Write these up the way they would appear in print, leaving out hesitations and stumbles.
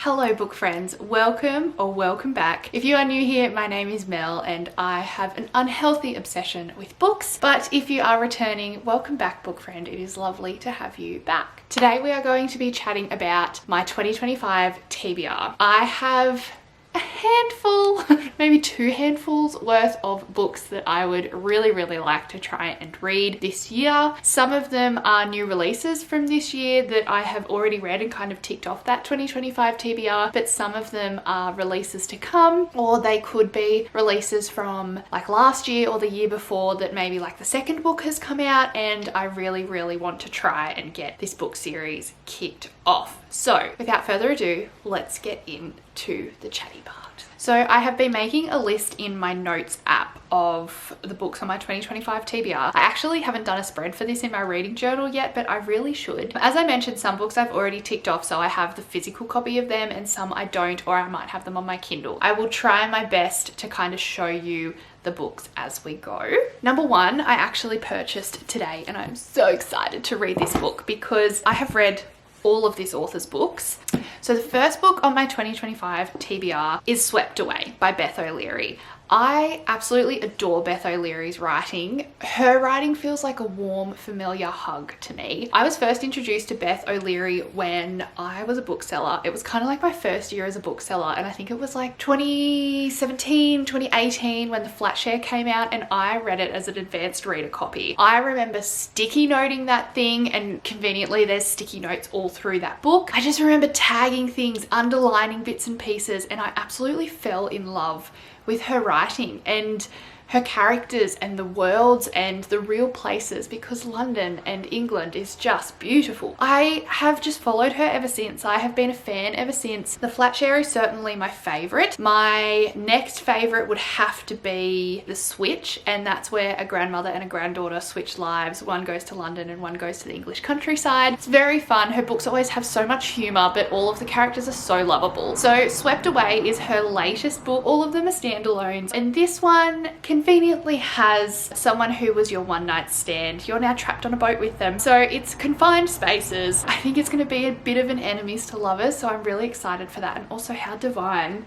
Hello book friends, welcome or welcome back. If you are new here, my name is Mel and I have an unhealthy obsession with books, but if you are returning, welcome back book friend. It is lovely to have you back. Today we are going to be chatting about my 2025 TBR. I have a handful, maybe 2 handfuls worth of books that I would really like to try and read this year. Some of them are new releases from this year that I have already read and kind of ticked off that 2025 TBR, but some of them are releases to come, or they could be releases from like last year or the year before that maybe like the second book has come out and I really want to try and get this book series kicked off. So without further ado, let's get into the chatty part. So I have been making a list in my notes app of the books on my 2025 TBR. I actually haven't done a spread for this in my reading journal yet, but I really should. As I mentioned, some books I've already ticked off, so I have the physical copy of them, and some I don't, or I might have them on my Kindle. I will try my best to kind of show you the books as we go. Number 1, I actually purchased today, and I'm so excited to read this book because I have read all of this author's books. So the first book on my 2025 TBR is Swept Away by Beth O'Leary. I absolutely adore Beth O'Leary's writing. Her writing feels like a warm, familiar hug to me. I was first introduced to Beth O'Leary when I was a bookseller. It was kind of like my first year as a bookseller, and I think it was like 2017, 2018 when the Flatshare came out, and I read it as an advanced reader copy. I remember sticky noting that thing, and conveniently there's sticky notes all through that book. I just remember tagging things, underlining bits and pieces, and I absolutely fell in love with her writing and her characters and the worlds and the real places, because London and England is just beautiful. I have just followed her ever since. I have been a fan ever since. The Flatshare is certainly my favourite. My next favourite would have to be The Switch, and that's where a grandmother and a granddaughter switch lives. One goes to London and one goes to the English countryside. It's very fun. Her books always have so much humour, but all of the characters are so lovable. So Swept Away is her latest book. All of them are standalones, and this one conveniently has someone who was your one night stand. You're now trapped on a boat with them. So it's confined spaces. I think it's going to be a bit of an enemies to lovers, so I'm really excited for that. And also, how divine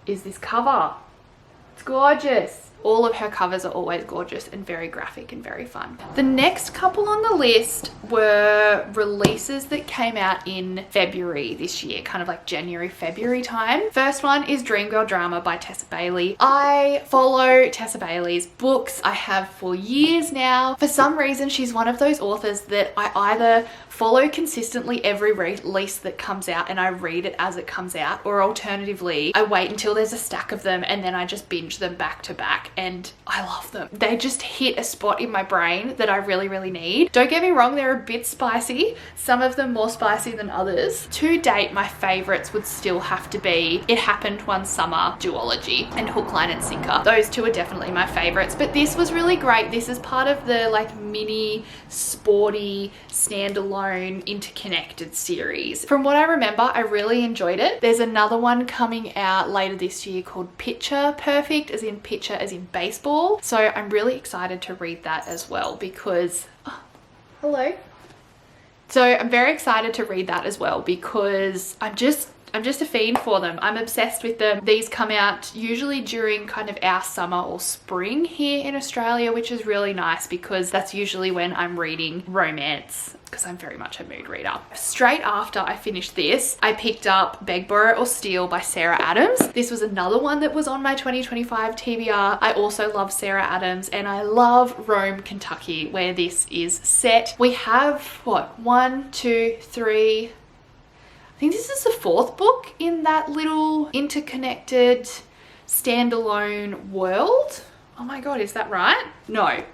is this cover? It's gorgeous. All of her covers are always gorgeous and very graphic and very fun. The next couple on the list were releases that came out in February this year, kind of like January, February time. First one is Dreamgirl Drama by Tessa Bailey. I follow Tessa Bailey's books. I have for years now. For some reason, she's one of those authors that I either follow consistently every release that comes out and I read it as it comes out, or alternatively, I wait until there's a stack of them and then I just binge them back to back, and I love them. They just hit a spot in my brain that I really need. Don't get me wrong, they're a bit spicy, some of them more spicy than others. To date, my favorites would still have to be It Happened One Summer duology and Hook, Line and Sinker. Those two are definitely my favorites, but this was really great. This is part of the like mini sporty standalone interconnected series. From what I remember, I really enjoyed it. There's another one coming out later this year called Picture Perfect, as in picture as in baseball. So I'm really excited to read that as well because hello. So I'm very excited to read that as well because I'm just a fiend for them. I'm obsessed with them. These come out usually during kind of our summer or spring here in Australia, which is really nice because that's usually when I'm reading romance, because I'm very much a mood reader. Straight after I finished this, I picked up Beg, Borrow or Steal by Sarah Adams. This was another one that was on my 2025 TBR. I also love Sarah Adams and I love Rome, Kentucky, where this is set. We have, what, 1, 2, 3... I think this is the 4th book in that little interconnected standalone world. Oh my god, is that right? No,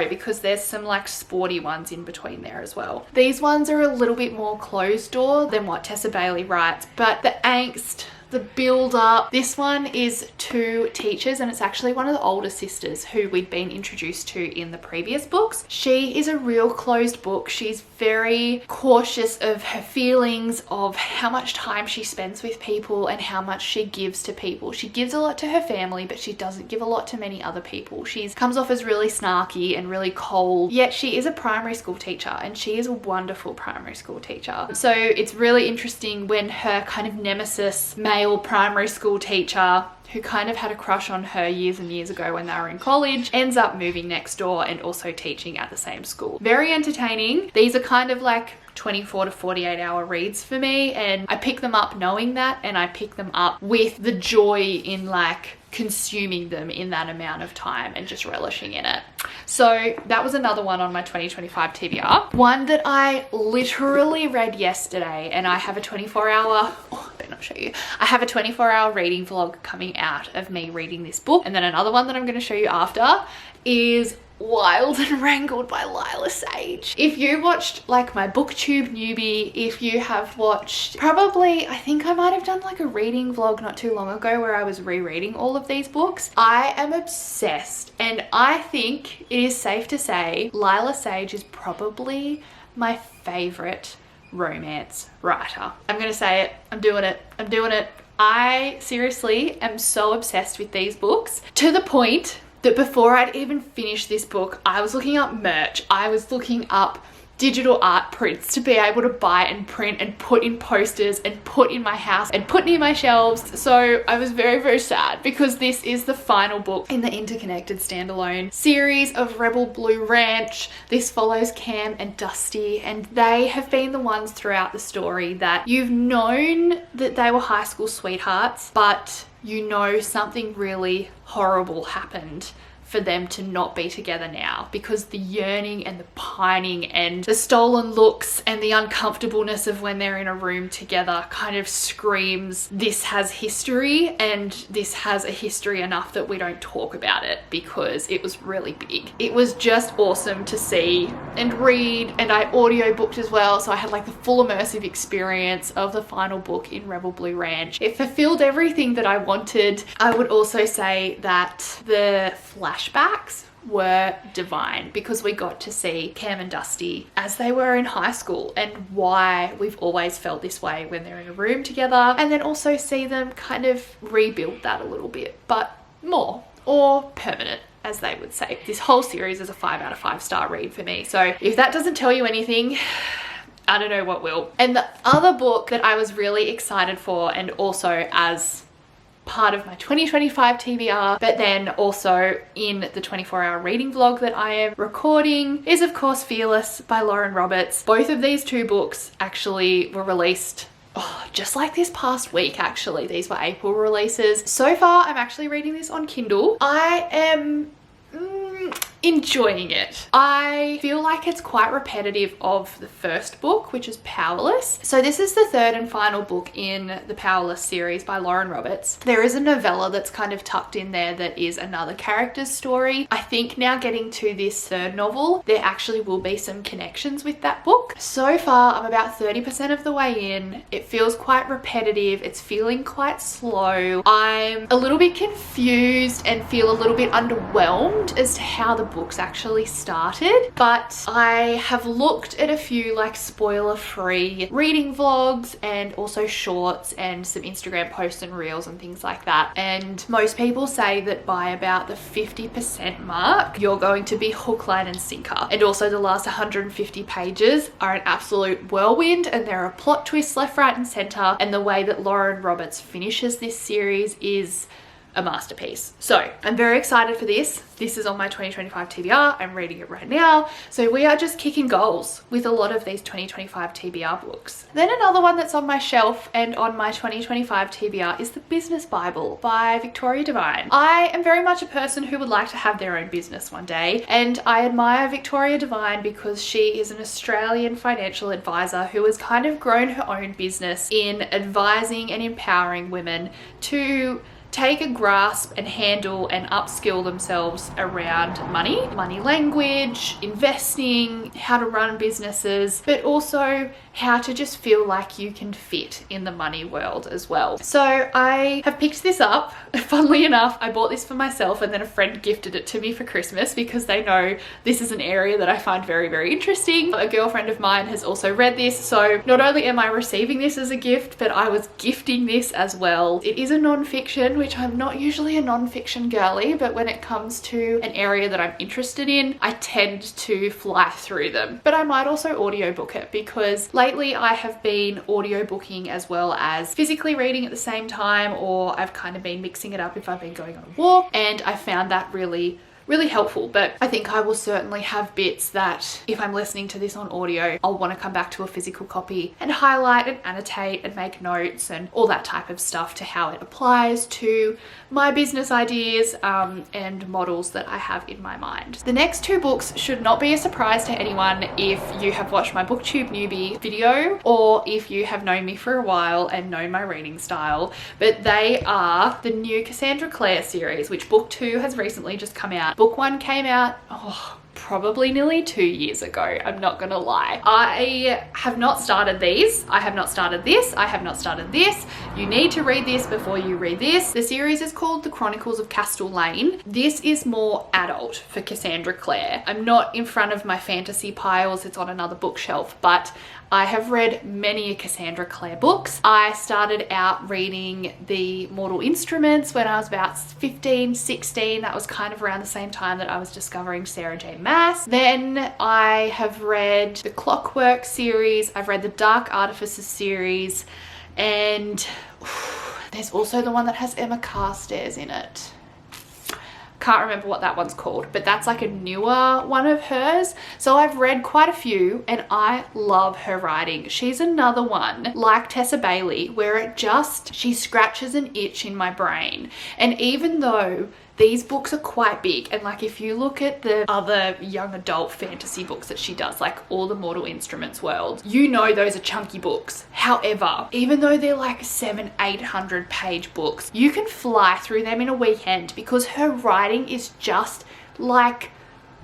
because there's some like sporty ones in between there as well. These ones are a little bit more closed door than what Tessa Bailey writes, but the angst, the build up. This one is two teachers, and it's actually one of the older sisters who we'd been introduced to in the previous books. She is a real closed book. She's very cautious of her feelings, of how much time she spends with people and how much she gives to people. She gives a lot to her family, but she doesn't give a lot to many other people. She comes off as really snarky and really cold, yet she is a primary school teacher, and she is a wonderful primary school teacher. So it's really interesting when her kind of nemesis male primary school teacher, who kind of had a crush on her years and years ago when they were in college, ends up moving next door and also teaching at the same school. Very entertaining. These are kind of like 24 to 48 hour reads for me, and I pick them up knowing that, and I pick them up with the joy in like consuming them in that amount of time and just relishing in it. So that was another one on my 2025 TBR. One that I literally read yesterday, and I have a 24-hour, oh, I better not show you. I have a 24-hour reading vlog coming out of me reading this book. And then another one that I'm going to show you after is Wild and Wrangled by Lila Sage. If you watched like my booktube newbie, if you have watched, probably, I think I might have done like a reading vlog not too long ago where I was rereading all of these books. I am obsessed, and I think it is safe to say Lila Sage is probably my favorite romance writer. I'm gonna say it. I'm doing it. I'm doing it. I seriously am so obsessed with these books, to the point that before I'd even finished this book, I was looking up merch. I was looking up digital art prints to be able to buy and print and put in posters and put in my house and put near my shelves. So I was very, very sad, because this is the final book in the interconnected standalone series of Rebel Blue Ranch. This follows Cam and Dusty, and they have been the ones throughout the story that you've known that they were high school sweethearts, but you know something really horrible happened for them to not be together now, because the yearning and the pining and the stolen looks and the uncomfortableness of when they're in a room together kind of screams, this has history, and this has a history enough that we don't talk about it, because it was really big. It was just awesome to see and read, and I audiobooked as well, so I had like the full immersive experience of the final book in Rebel Blue Ranch. It fulfilled everything that I wanted. I would also say that the flashbacks were divine, because we got to see Cam and Dusty as they were in high school and why we've always felt this way when they're in a room together, and then also see them kind of rebuild that a little bit, but more, or permanent, as they would say. This whole series is a 5 out of 5 star read for me, so if that doesn't tell you anything, I don't know what will. And the other book that I was really excited for, and also as part of my 2025 TBR, but then also in the 24-hour reading vlog that I am recording, is of course Fearless by Lauren Roberts. Both of these two books actually were released just like this past week. Actually, these were April releases. So far I'm actually reading this on Kindle. I am enjoying it. I feel like it's quite repetitive of the first book, which is Powerless. So this is the third and final book in the Powerless series by Lauren Roberts. There is a novella that's kind of tucked in there that is another character's story. I think now getting to this third novel, there actually will be some connections with that book. So far, I'm about 30% of the way in. It feels quite repetitive. It's feeling quite slow. I'm a little bit confused and feel a little bit underwhelmed as to how the books actually started, but I have looked at a few like spoiler-free reading vlogs and also shorts and some Instagram posts and reels and things like that, and most people say that by about the 50% mark you're going to be hook, line and sinker, and also the last 150 pages are an absolute whirlwind, and there are plot twists left, right and center, and the way that Lauren Roberts finishes this series is a masterpiece. So I'm very excited for this. This is on my 2025 TBR. I'm reading it right now. So we are just kicking goals with a lot of these 2025 TBR books. Then another one that's on my shelf and on my 2025 TBR is The Business Bible by Victoria Devine. I am very much a person who would like to have their own business one day, and I admire Victoria Devine because she is an Australian financial advisor who has kind of grown her own business in advising and empowering women to take a grasp and handle and upskill themselves around money language, investing, how to run businesses, but also how to just feel like you can fit in the money world as well. So I have picked this up. Funnily enough, I bought this for myself and then a friend gifted it to me for Christmas because they know this is an area that I find very, very interesting. A girlfriend of mine has also read this, so not only am I receiving this as a gift, but I was gifting this as well. It is a non-fiction, which I'm not usually a non-fiction girly, but when it comes to an area that I'm interested in, I tend to fly through them. But I might also audiobook it because lately I have been audiobooking as well as physically reading at the same time, or I've kind of been mixing it up if I've been going on a walk, and I found that really helpful. But I think I will certainly have bits that if I'm listening to this on audio, I'll want to come back to a physical copy and highlight and annotate and make notes and all that type of stuff to how it applies to my business ideas and models that I have in my mind. The next two books should not be a surprise to anyone if you have watched my BookTube newbie video or if you have known me for a while and know my reading style, but they are the new Cassandra Clare series, which book 2 has recently just come out. Book 1 came out, probably nearly 2 years ago, I'm not gonna lie. I have not started these. I have not started this. I have not started this. You need to read this before you read this. The series is called The Chronicles of Castle Lane. This is more adult for Cassandra Clare. I'm not in front of my fantasy piles, it's on another bookshelf, but I have read many Cassandra Clare books. I started out reading the Mortal Instruments when I was about 15, 16. That was kind of around the same time that I was discovering Sarah J. Maas. Then I have read the Clockwork series. I've read the Dark Artifices series. And there's also the one that has Emma Carstairs in it. Can't remember what that one's called, but that's like a newer one of hers. So I've read quite a few and I love her writing. She's another one like Tessa Bailey where she scratches an itch in my brain. And even though these books are quite big, and like if you look at the other young adult fantasy books that she does, like all the Mortal Instruments world, you know those are chunky books. However, even though they're like 700-800 page books, you can fly through them in a weekend because her writing is just like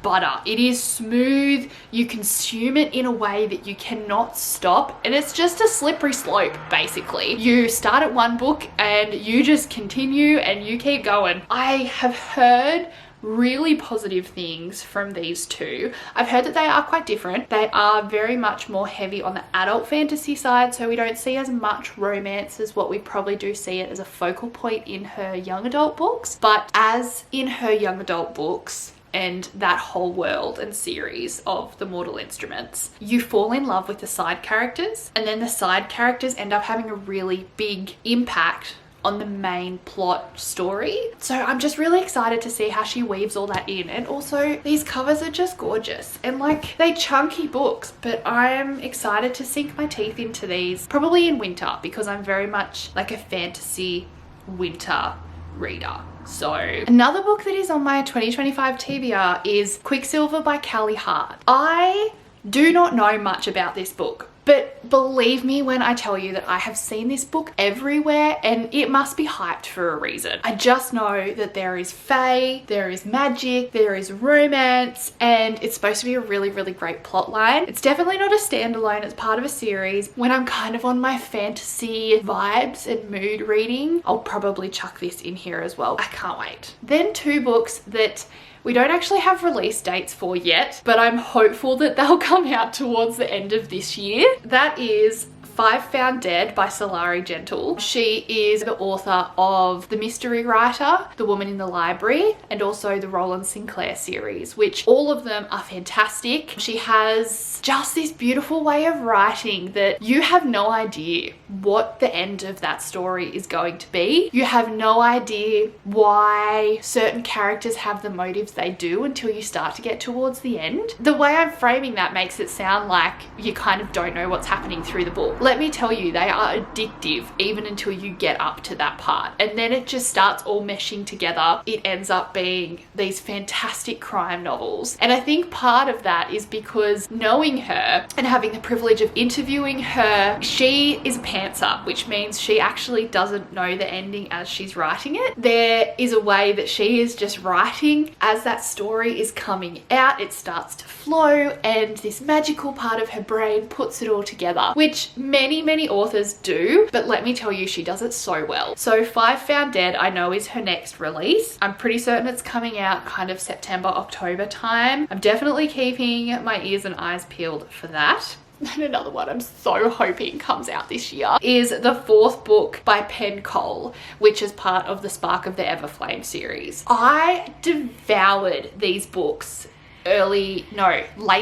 butter. It is smooth, you consume it in a way that you cannot stop, and it's just a slippery slope basically. You start at one book and you just continue and you keep going. I have heard really positive things from these two. I've heard that they are quite different. They are very much more heavy on the adult fantasy side, so we don't see as much romance as what we probably do see it as a focal point in her young adult books. But as in her young adult books, and that whole world and series of the Mortal Instruments, you fall in love with the side characters, and then the side characters end up having a really big impact on the main plot story. So I'm just really excited to see how she weaves all that in. And also these covers are just gorgeous and like they're chunky books, but I'm excited to sink my teeth into these probably in winter because I'm very much like a fantasy winter reader. So another book that is on my 2025 TBR is Quicksilver by Callie Hart. I do not know much about this book, but believe me when I tell you that I have seen this book everywhere and it must be hyped for a reason. I just know that there is fae, there is magic, there is romance, and it's supposed to be a really, really great plot line. It's definitely not a standalone, it's part of a series. When I'm kind of on my fantasy vibes and mood reading, I'll probably chuck this in here as well. I can't wait. Then two books that we don't actually have release dates for yet, but I'm hopeful that they'll come out towards the end of this year. That is Five Found Dead by Solari Gentle. She is the author of The Mystery Writer, The Woman in the Library, and also the Roland Sinclair series, which all of them are fantastic. She has just this beautiful way of writing that you have no idea what the end of that story is going to be. You have no idea why certain characters have the motives they do until you start to get towards the end. The way I'm framing that makes it sound like you kind of don't know what's happening through the book. let me tell you, they are addictive even until you get up to that part. And then it just starts all meshing together. It ends up being these fantastic crime novels. And I think part of that is because knowing her and having the privilege of interviewing her, she is a pantser, which means she actually doesn't know the ending as she's writing it. There is a way that she is just writing as that story is coming out. It starts to flow, and this magical part of her brain puts it all together, which many authors do, but let me tell you, she does it so well. So Five Found Dead, I know, is her next release. I'm pretty certain it's coming out kind of September, October time. I'm definitely keeping my ears and eyes peeled for that. And another one I'm so hoping comes out this year is the fourth book by Penn Cole, which is part of the Spark of the Everflame series. I devoured these books late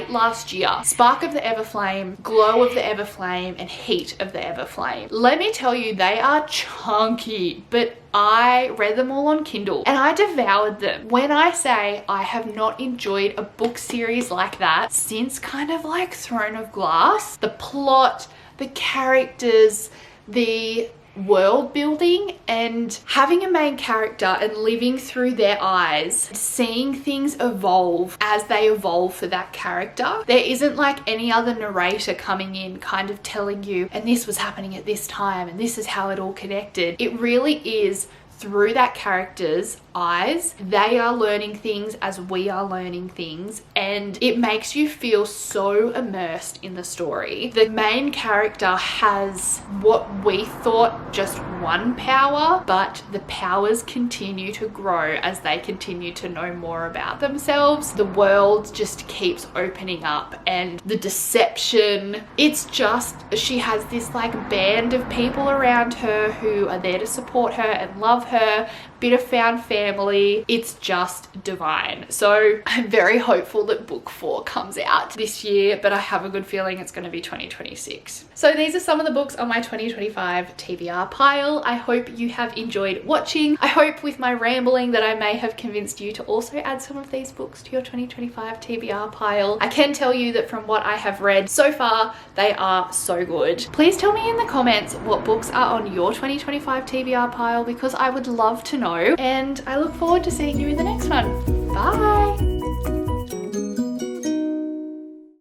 last year. Spark of the Everflame, Glow of the Everflame, and Heat of the Everflame. Let me tell you, they are chunky, but I read them all on Kindle and I devoured them. When I say I have not enjoyed a book series like that since kind of like Throne of Glass, the plot, the characters, the world building, and having a main character and living through their eyes, seeing things evolve as they evolve for that character. There isn't like any other narrator coming in kind of telling you, and this was happening at this time and this is how it all connected. It really is through that character's eyes. They are learning things as we are learning things, and it makes you feel so immersed in the story. The main character has what we thought just one power, but the powers continue to grow as they continue to know more about themselves. The world just keeps opening up, and the deception, it's just, she has this like band of people around her who are there to support her and love her, bit of found family. It's just divine. So I'm very hopeful that book 4 comes out this year, but I have a good feeling it's going to be 2026. So these are some of the books on my 2025 TBR pile. I hope you have enjoyed watching. I hope with my rambling that I may have convinced you to also add some of these books to your 2025 TBR pile. I can tell you that from what I have read so far, they are so good. Please tell me in the comments what books are on your 2025 TBR pile, because I would love to know, and I look forward to seeing you in the next one. Bye!